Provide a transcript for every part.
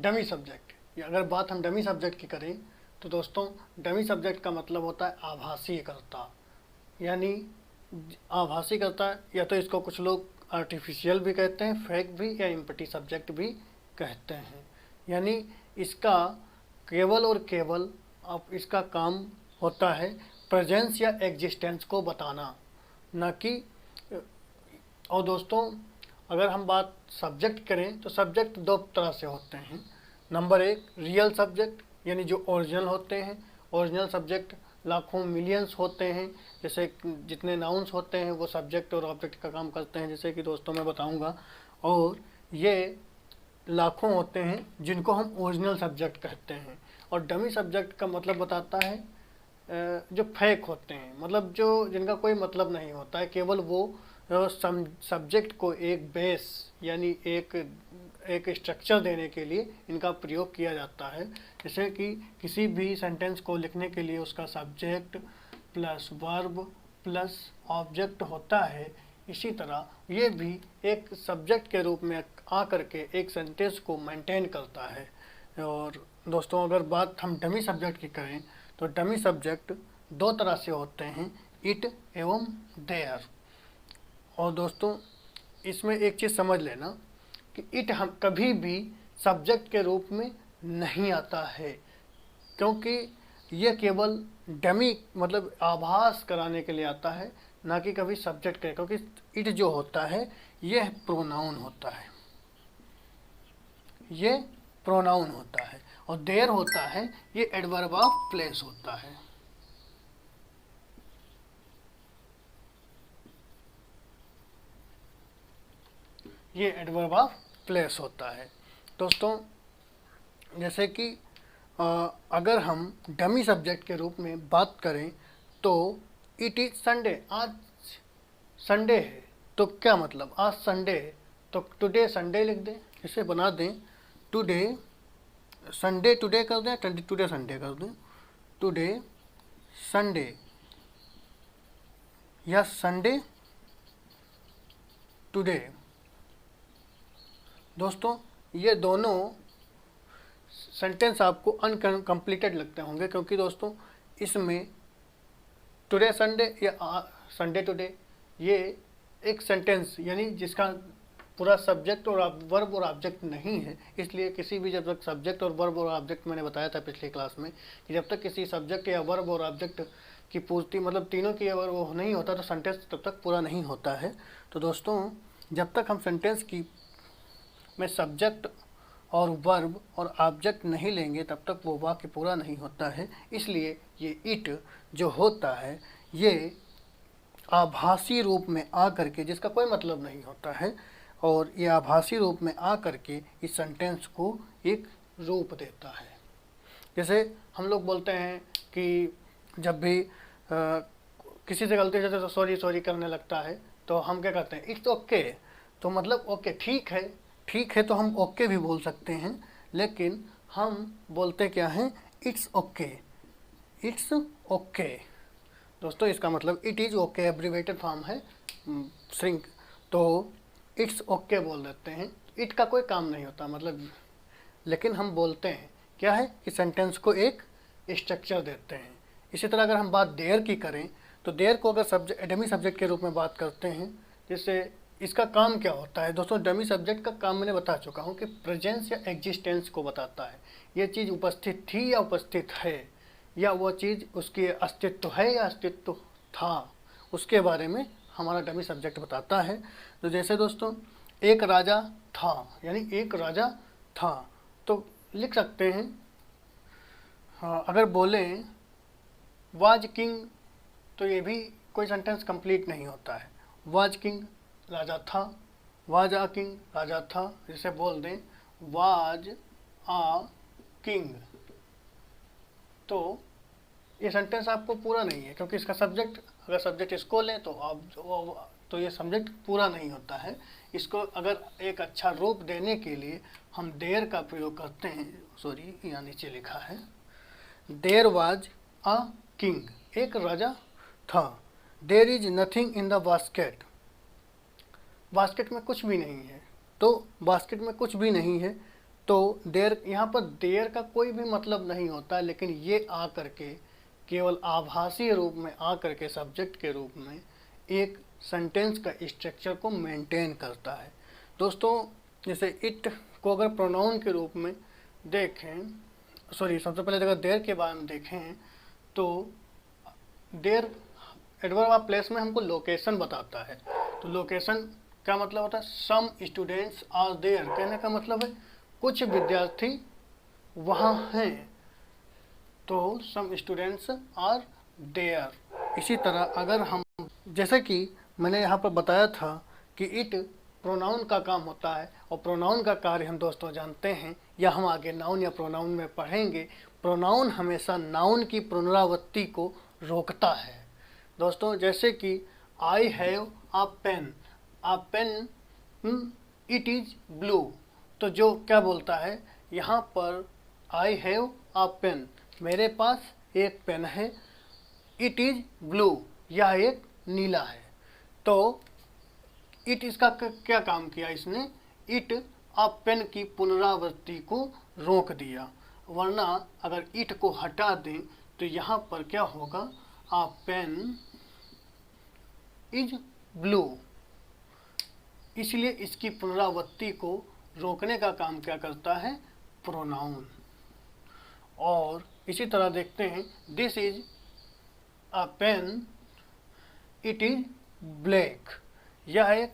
Dummy subject, या अगर बात हम डमी सब्जेक्ट की करें तो दोस्तों डमी सब्जेक्ट का मतलब होता है आभासी कर्ता, यानी आभासी कर्ता, या तो इसको कुछ लोग आर्टिफिशियल भी कहते हैं, फेक भी, या एम्प्टी सब्जेक्ट भी कहते हैं। यानी इसका केवल और केवल अब इसका काम होता है प्रेजेंस या एग्जिस्टेंस को बताना, ना कि। और दोस्तों अगर हम बात सब्जेक्ट करें तो सब्जेक्ट दो तरह से होते हैं। नंबर एक, रियल सब्जेक्ट, यानी जो ओरिजिनल होते हैं। ओरिजिनल सब्जेक्ट लाखों मिलियंस होते हैं, जैसे जितने नाउन्स होते हैं वो सब्जेक्ट और ऑब्जेक्ट का काम करते हैं, जैसे कि दोस्तों मैं बताऊंगा। और ये लाखों होते हैं जिनको हम ओरिजिनल सब्जेक्ट कहते हैं। और डमी सब्जेक्ट का मतलब बताता है जो फेक होते हैं, मतलब जो जिनका कोई मतलब नहीं होता है, केवल वो सब्जेक्ट को एक बेस यानी एक स्ट्रक्चर देने के लिए इनका प्रयोग किया जाता है। जैसे कि किसी भी सेंटेंस को लिखने के लिए उसका subject plus verb plus object होता है, इसी तरह ये भी एक सब्जेक्ट के रूप में आकर के एक सेंटेंस को मेंटेन करता है। और दोस्तों अगर बात हम डमी सब्जेक्ट की करें तो डमी सब्जेक्ट दो तरह से होते हैं, इट एवं देयर। और दोस्तों इसमें एक चीज़ समझ लेना कि इट हम कभी भी सब्जेक्ट के रूप में नहीं आता है, क्योंकि यह केवल डमी मतलब आभास कराने के लिए आता है, ना कि कभी सब्जेक्ट के। क्योंकि इट जो होता है यह प्रोनाउन होता है, ये प्रोनाउन होता है, और देयर होता है ये एडवर्ब ऑफ प्लेस होता है। ये एडवर्ब ऑफ प्लेस होता है। दोस्तों जैसे कि अगर हम डमी सब्जेक्ट के रूप में बात करें तो इट इज संडे, आज संडे है, तो क्या मतलब आज संडे है, तो टुडे संडे लिख दें, इसे बना दें टुडे संडे, टुडे कर दें, टुडे संडे कर दें, टुडे संडे या संडे टुडे। दोस्तों ये दोनों सेंटेंस आपको अनकम्प्लीटेड लगते होंगे, क्योंकि दोस्तों इसमें टुडे संडे या संडे टुडे ये एक सेंटेंस यानी जिसका पूरा सब्जेक्ट और वर्ब और ऑब्जेक्ट नहीं है। इसलिए किसी भी, जब तक सब्जेक्ट और वर्ब और ऑब्जेक्ट, मैंने बताया था पिछली क्लास में कि जब तक किसी सब्जेक्ट या वर्ब और ऑब्जेक्ट की पूर्ति मतलब तीनों की अगर वो नहीं होता तो सेंटेंस तब तक पूरा नहीं होता है। तो दोस्तों जब तक हम सेंटेंस की में सब्जेक्ट और वर्ब और ऑब्जेक्ट नहीं लेंगे तब तक वो वाक्य पूरा नहीं होता है। इसलिए ये इट जो होता है ये आभासी रूप में आ करके, जिसका कोई मतलब नहीं होता है, और ये आभासी रूप में आ करके इस सेंटेंस को एक रूप देता है। जैसे हम लोग बोलते हैं कि जब भी किसी से गलती से तो सॉरी सॉरी करने लगता है तो हम क्या कहते हैं, इट्स ओके। तो मतलब ओके ठीक है, ठीक है तो हम ओके भी बोल सकते हैं, लेकिन हम बोलते क्या हैं, इट्स ओके, इट्स ओके। दोस्तों इसका मतलब it is okay abbreviated form है श्रिंक, तो इट्स ओके बोल देते हैं। इट का कोई काम नहीं होता मतलब, लेकिन हम बोलते हैं क्या है कि सेंटेंस को एक स्ट्रक्चर देते हैं। इसी तरह अगर हम बात देयर की करें तो देयर को अगर डमी सब्जेक्ट के रूप में बात करते हैं, जैसे इसका काम क्या होता है। दोस्तों डमी सब्जेक्ट का काम मैंने बता चुका हूँ कि प्रेजेंस या एग्जिस्टेंस को बताता है। ये चीज़ उपस्थित थी या उपस्थित है, या वो चीज़ उसकी अस्तित्व है या अस्तित्व था, उसके बारे में हमारा डमी सब्जेक्ट बताता है। तो जैसे दोस्तों एक राजा था, यानी एक राजा था, तो लिख सकते हैं। हाँ, अगर बोलें वाज किंग तो ये भी कोई सेंटेंस कंप्लीट नहीं होता है। वाज किंग राजा था, वाज आ किंग राजा था। जैसे बोल दें वाज आ किंग, तो ये सेंटेंस आपको पूरा नहीं है, क्योंकि इसका सब्जेक्ट, अगर सब्जेक्ट इसको लें तो आप तो ये सब्जेक्ट पूरा नहीं होता है। इसको अगर एक अच्छा रूप देने के लिए हम देयर का प्रयोग करते हैं, सॉरी यहाँ नीचे लिखा है, देयर वाज अ किंग, एक राजा था। There is nothing in the basket, basket में कुछ भी नहीं है, तो बास्केट में कुछ भी नहीं है तो देर, यहाँ पर देर का कोई भी मतलब नहीं होता, लेकिन ये आ करके केवल आभासी रूप में आ करके सब्जेक्ट के रूप में एक सेंटेंस का स्ट्रक्चर को मेंटेन करता है। दोस्तों जैसे इट को अगर प्रोनाउन के रूप में देखें, सबसे पहले अगर देर के बारे में देखें तो देर एडवर्ब ऑफ प्लेस में हमको लोकेशन बताता है। तो लोकेशन क्या मतलब होता है? सम स्टूडेंट्स आर देयर, कहने का मतलब है कुछ विद्यार्थी वहाँ हैं, तो सम स्टूडेंट्स आर देयर। इसी तरह अगर हम, जैसे कि मैंने यहाँ पर बताया था कि इट प्रोनाउन का काम होता है, और प्रोनाउन का कार्य हम दोस्तों जानते हैं, या हम आगे नाउन या प्रोनाउन में पढ़ेंगे। प्रोनाउन हमेशा नाउन की पुनरावृत्ति को रोकता है। दोस्तों जैसे कि I have a pen, it is blue, तो जो क्या बोलता है यहाँ पर, आई हैव अ पेन, मेरे पास एक पेन है, इट इज ब्लू, यह एक नीला है। तो इट इसका क्या काम किया? इसने इट अ पेन की पुनरावृत्ति को रोक दिया, वरना अगर इट को हटा दें तो यहाँ पर क्या होगा? अ पेन इज ब्लू। इसलिए इसकी पुनरावृत्ति को रोकने का काम क्या करता है? प्रोनाउन। और इसी तरह देखते हैं, this is a pen, it is black, यह एक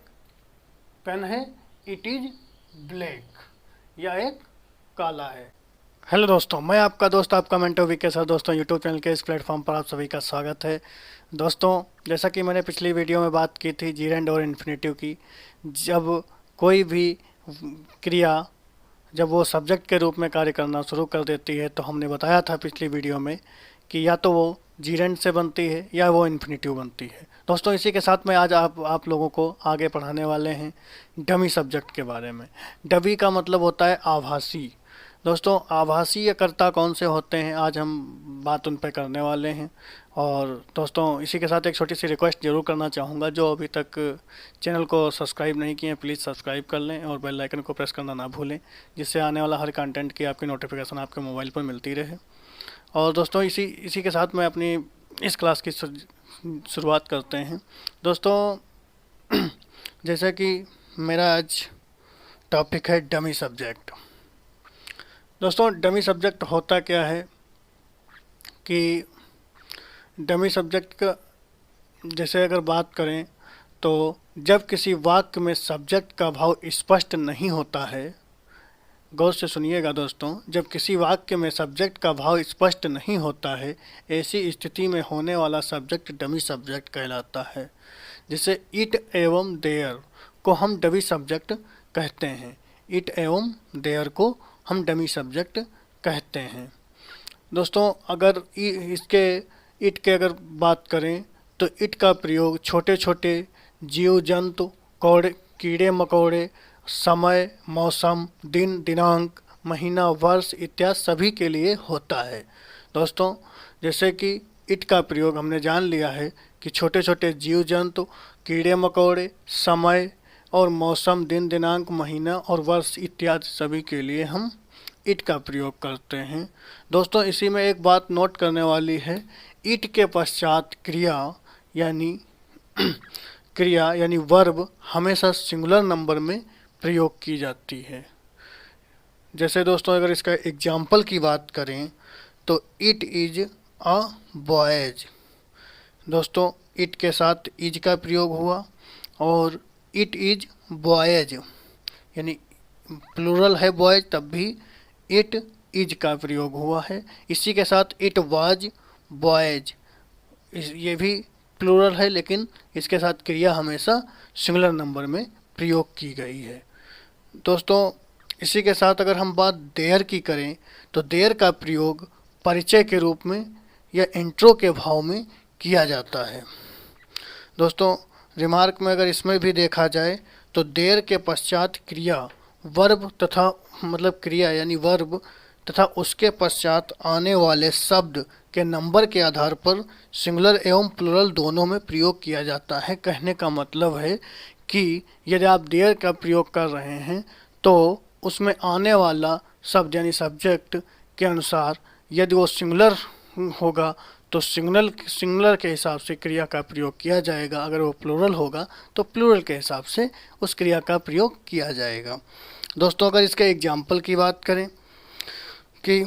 पेन है, इट इज ब्लैक, यह एक काला है। हेलो दोस्तों, मैं आपका दोस्त, आपका मेंटर वीके सर। दोस्तों यूट्यूब चैनल के इस प्लेटफॉर्म पर आप सभी का स्वागत है। दोस्तों जैसा कि मैंने पिछली वीडियो में बात की थी जीरेंड और इन्फिनेटिव की, जब कोई भी क्रिया जब वो सब्जेक्ट के रूप में कार्य करना शुरू कर देती है, तो हमने बताया था पिछली वीडियो में कि या तो वो जीरेंड से बनती है या वो इन्फिनेटिव बनती है। दोस्तों इसी के साथ में आज आप लोगों को आगे पढ़ाने वाले हैं डमी सब्जेक्ट के बारे में। डमी का मतलब होता है आभासी। दोस्तों आभासीय कर्ता कौन से होते हैं, आज हम बात उन पर करने वाले हैं। और दोस्तों इसी के साथ एक छोटी सी रिक्वेस्ट ज़रूर करना चाहूँगा, जो अभी तक चैनल को सब्सक्राइब नहीं किए हैं प्लीज़ सब्सक्राइब कर लें और बेल आइकन को प्रेस करना ना भूलें, जिससे आने वाला हर कंटेंट की आपकी नोटिफिकेशन आपके मोबाइल पर मिलती रहे। और दोस्तों इसी के साथ में अपनी इस क्लास की शुरुआत करते हैं। दोस्तों जैसे कि मेरा आज टॉपिक है डमी सब्जेक्ट। दोस्तों डमी सब्जेक्ट होता क्या है कि डमी सब्जेक्ट का जैसे अगर बात करें तो जब किसी वाक्य में सब्जेक्ट का भाव स्पष्ट नहीं होता है, गौर से सुनिएगा दोस्तों, जब किसी वाक्य में सब्जेक्ट का भाव स्पष्ट नहीं होता है, ऐसी स्थिति में होने वाला सब्जेक्ट डमी सब्जेक्ट कहलाता है। जिसे इट एवं देयर को हम डमी सब्जेक्ट कहते हैं। इट एवं देयर को हम डमी सब्जेक्ट कहते हैं। दोस्तों अगर इट के अगर बात करें तो इट का प्रयोग छोटे छोटे जीव जंतु, कीड़े मकोड़े, समय, मौसम, दिन, दिनांक, महीना, वर्ष इत्यादि सभी के लिए होता है। दोस्तों जैसे कि इट का प्रयोग हमने जान लिया है कि छोटे छोटे जीव जंतु, कीड़े मकोड़े, समय और मौसम, दिन, दिनांक, महीना और वर्ष इत्यादि सभी के लिए हम इट का प्रयोग करते हैं। दोस्तों इसी में एक बात नोट करने वाली है, इट के पश्चात क्रिया यानी वर्ब हमेशा सिंगुलर नंबर में प्रयोग की जाती है। जैसे दोस्तों अगर इसका एग्जाम्पल की बात करें तो इट इज अ बॉयज। दोस्तों इट के साथ इज का प्रयोग हुआ और इट इज बॉयज यानी प्लूरल है बॉयज, तब भी इट इज का प्रयोग हुआ है। इसी के साथ इट वाज बॉयज, ये भी प्लूरल है लेकिन इसके साथ क्रिया हमेशा सिंगुलर नंबर में प्रयोग की गई है। दोस्तों इसी के साथ अगर हम बात देयर की करें तो देयर का प्रयोग परिचय के रूप में या इंट्रो के भाव में किया जाता है। दोस्तों रिमार्क में अगर इसमें भी देखा जाए तो देयर के पश्चात क्रिया वर्ब तथा क्रिया यानी वर्ब तथा उसके पश्चात आने वाले शब्द के नंबर के आधार पर सिंगुलर एवं प्लूरल दोनों में प्रयोग किया जाता है। कहने का मतलब है कि यदि आप देयर का प्रयोग कर रहे हैं तो उसमें आने वाला शब्द यानी सब्जेक्ट के अनुसार यदि वो सिंगुलर होगा तो सिंगुलर के हिसाब से क्रिया का प्रयोग किया जाएगा, अगर वो प्लूरल होगा तो प्लूरल के हिसाब से उस क्रिया का प्रयोग किया जाएगा। दोस्तों अगर इसके एग्जाम्पल की बात करें कि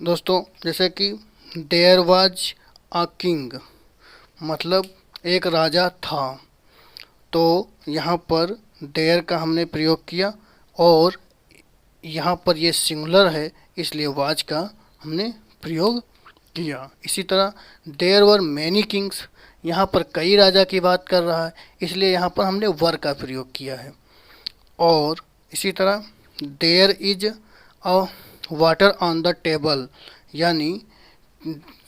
दोस्तों जैसे कि देयर वाज अ किंग, मतलब एक राजा था, तो यहाँ पर देयर का हमने प्रयोग किया और यहाँ पर ये सिंगुलर है इसलिए वाज का हमने प्रयोग किया। इसी तरह देयर वर मैनी किंग्स, यहाँ पर कई राजा की बात कर रहा है इसलिए यहाँ पर हमने वर का प्रयोग किया है। और इसी तरह there is a water on the table, यानी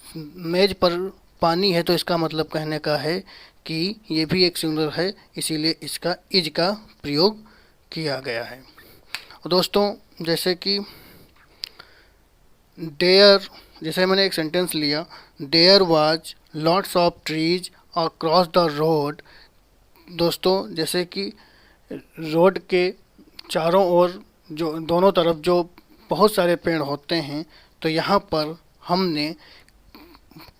मेज पर पानी है तो इसका मतलब कहने का है कि ये भी एक सिंगुलर है इसीलिए इसका इज का प्रयोग किया गया है। दोस्तों जैसे कि देयर, जैसे मैंने एक सेंटेंस लिया, there was lots of trees across the road. दोस्तों जैसे कि रोड के चारों ओर जो दोनों तरफ जो बहुत सारे पेड़ होते हैं, तो यहाँ पर हमने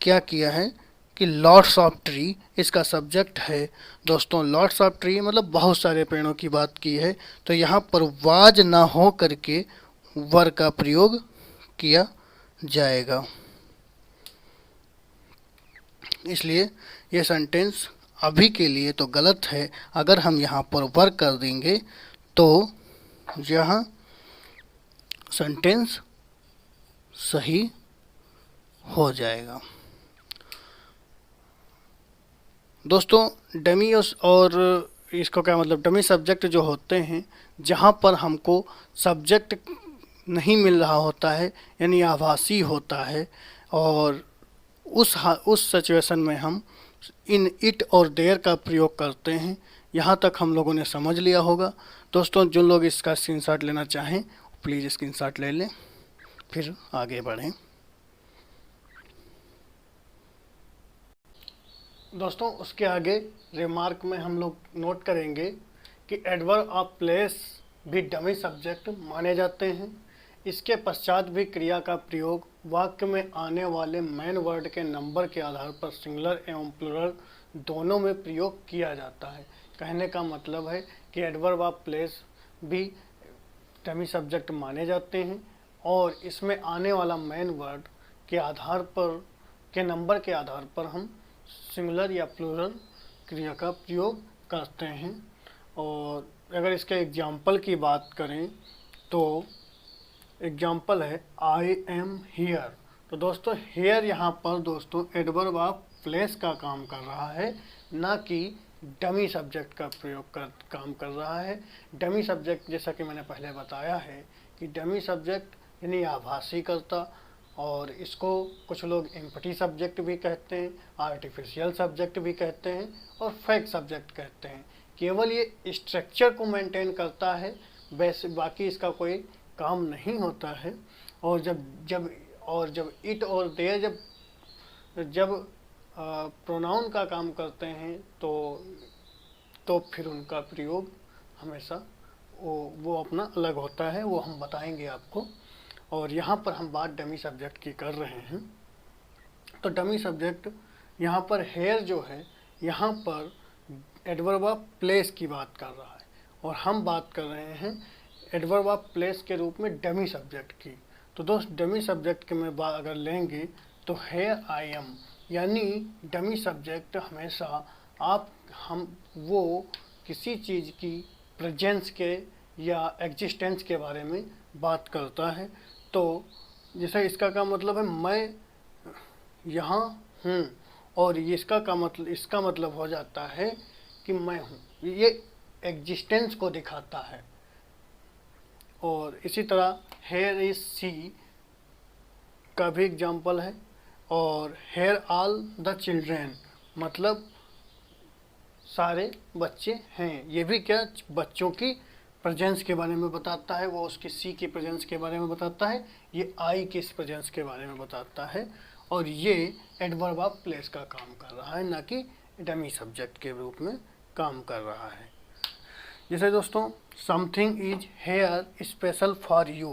क्या किया है कि लॉट्स ऑफ ट्री इसका सब्जेक्ट है। दोस्तों लॉट्स ऑफ ट्री मतलब बहुत सारे पेड़ों की बात की है, तो यहाँ पर वाज ना हो करके वर का प्रयोग किया जाएगा, इसलिए ये सेंटेंस अभी के लिए तो गलत है। अगर हम यहाँ पर वर कर देंगे तो यह सेंटेंस सही हो जाएगा। दोस्तों डमी और इसको क्या मतलब, डमी सब्जेक्ट जो होते हैं जहाँ पर हमको सब्जेक्ट नहीं मिल रहा होता है यानी आभासी होता है, और उस सिचुएशन में हम इन इट और देयर का प्रयोग करते हैं। यहाँ तक हम लोगों ने समझ लिया होगा। दोस्तों जो लोग इसका स्क्रीनशॉट लेना चाहें प्लीज़ स्क्रीनशॉट ले लें, फिर आगे बढ़ें। दोस्तों उसके आगे रिमार्क में हम लोग नोट करेंगे कि एडवर्ब ऑफ प्लेस भी डमी सब्जेक्ट माने जाते हैं। इसके पश्चात भी क्रिया का प्रयोग वाक्य में आने वाले मेन वर्ड के नंबर के आधार पर सिंगुलर एवं प्लूरल दोनों में प्रयोग किया जाता है। कहने का मतलब है कि एडवर्ब ऑफ प्लेस भी डमी सब्जेक्ट माने जाते हैं और इसमें आने वाला मेन वर्ड के आधार पर के नंबर के आधार पर हम सिंगुलर या प्लूरल क्रिया का प्रयोग करते हैं। और अगर इसके एग्जाम्पल की बात करें तो एग्जाम्पल है आई एम हियर। तो दोस्तों हियर यहाँ पर दोस्तों एडवर्ब ऑफ प्लेस का काम कर रहा है, ना कि डमी सब्जेक्ट का प्रयोग काम कर रहा है। डमी सब्जेक्ट जैसा कि मैंने पहले बताया है कि डमी सब्जेक्ट यानी आभासी कर्ता, और इसको कुछ लोग एम्पटी सब्जेक्ट भी कहते हैं, आर्टिफिशियल सब्जेक्ट भी कहते हैं और फेक सब्जेक्ट कहते हैं। केवल ये स्ट्रक्चर को मेंटेन करता है, वैसे बाकी इसका कोई काम नहीं होता है। और जब इट और देयर जब प्रोनाउन का काम करते हैं तो फिर उनका प्रयोग हमेशा वो अपना अलग होता है, वो हम बताएंगे आपको। और यहाँ पर हम बात डमी सब्जेक्ट की कर रहे हैं। तो डमी सब्जेक्ट यहाँ पर हेयर जो है यहाँ पर एडवर्ब ऑफ प्लेस की बात कर रहा है और हम बात कर रहे हैं एडवर्ब ऑफ प्लेस के रूप में डमी सब्जेक्ट की। तो दोस्त डमी सब्जेक्ट के में बात अगर लेंगे तो हेयर आई एम यानी डमी सब्जेक्ट हमेशा हम वो किसी चीज़ की प्रेजेंस के या एग्जिस्टेंस के बारे में बात करता है। तो जैसे इसका का मतलब है मैं यहाँ हूँ, और ये इसका मतलब हो जाता है कि मैं हूँ, ये एग्जिस्टेंस को दिखाता है। और इसी तरह हेयर इज सी का भी एग्जाम्पल है। और हेयर ऑल द चिल्ड्रेन मतलब सारे बच्चे हैं, ये भी क्या बच्चों की प्रेजेंस के बारे में बताता है। वो उसकी सी की प्रेजेंस के बारे में बताता है, ये आई की प्रेजेंस के बारे में बताता है। और ये एडवर्ब ऑफ प्लेस का काम कर रहा है, ना कि डमी सब्जेक्ट के रूप में काम कर रहा है। जैसे दोस्तों something is here special for you,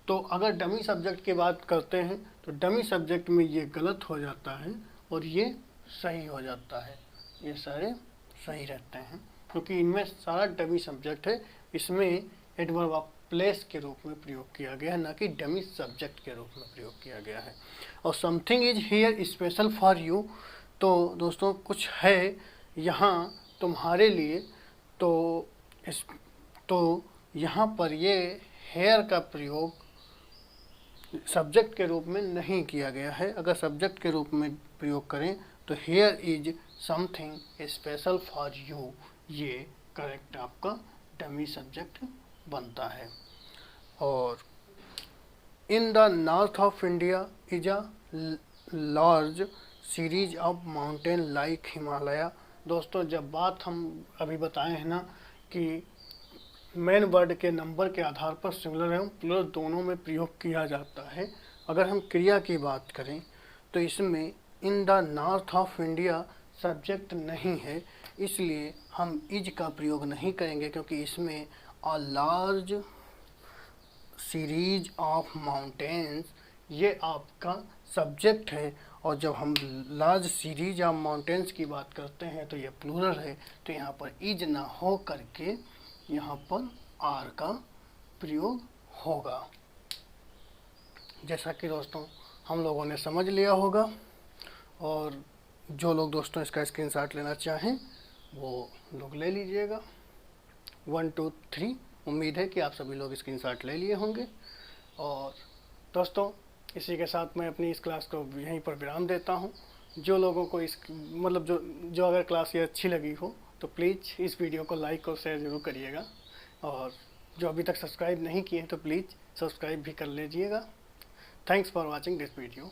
तो अगर डमी सब्जेक्ट की बात करते हैं तो डमी सब्जेक्ट में ये गलत हो जाता है और ये सही हो जाता है, ये सारे सही रहते हैं क्योंकि इनमें सारा डमी सब्जेक्ट है। इसमें एडवर्ब ऑफ प्लेस के रूप में प्रयोग किया गया है, ना कि डमी सब्जेक्ट के रूप में प्रयोग किया गया है। और something is here special for you, तो दोस्तों कुछ है यहाँ तुम्हारे लिए, तो यहाँ पर ये हेयर का प्रयोग सब्जेक्ट के रूप में नहीं किया गया है। अगर सब्जेक्ट के रूप में प्रयोग करें तो here is something special for you, ये करेक्ट आपका डमी सब्जेक्ट बनता है। और in the north of India is a large series of mountain like Himalaya. दोस्तों जब बात हम अभी बताए हैं ना कि मेन वर्ड के नंबर के आधार पर सिंगुलर एवं प्लूरल दोनों में प्रयोग किया जाता है। अगर हम क्रिया की बात करें तो इसमें in the north of India subject नहीं है, इसलिए हम इज का प्रयोग नहीं करेंगे क्योंकि इसमें a large series of mountains ये आपका सब्जेक्ट है। और जब हम लार्ज सीरीज ऑफ माउंटेन्स की बात करते हैं तो ये प्लूरल है, तो यहाँ पर इज ना हो करके यहाँ पर आर का प्रयोग होगा। जैसा कि दोस्तों हम लोगों ने समझ लिया होगा, और जो लोग दोस्तों इसका स्क्रीनशॉट लेना चाहें वो लोग ले लीजिएगा। 1 2 3, उम्मीद है कि आप सभी लोग स्क्रीनशॉट ले लिए होंगे। और दोस्तों इसी के साथ मैं अपनी इस क्लास को यहीं पर विराम देता हूं। जो लोगों को इस मतलब जो अगर क्लास ये अच्छी लगी हो तो प्लीज़ इस वीडियो को लाइक और शेयर ज़रूर करिएगा, और जो अभी तक सब्सक्राइब नहीं किए हैं तो प्लीज़ सब्सक्राइब भी कर लीजिएगा। Thanks for watching this video.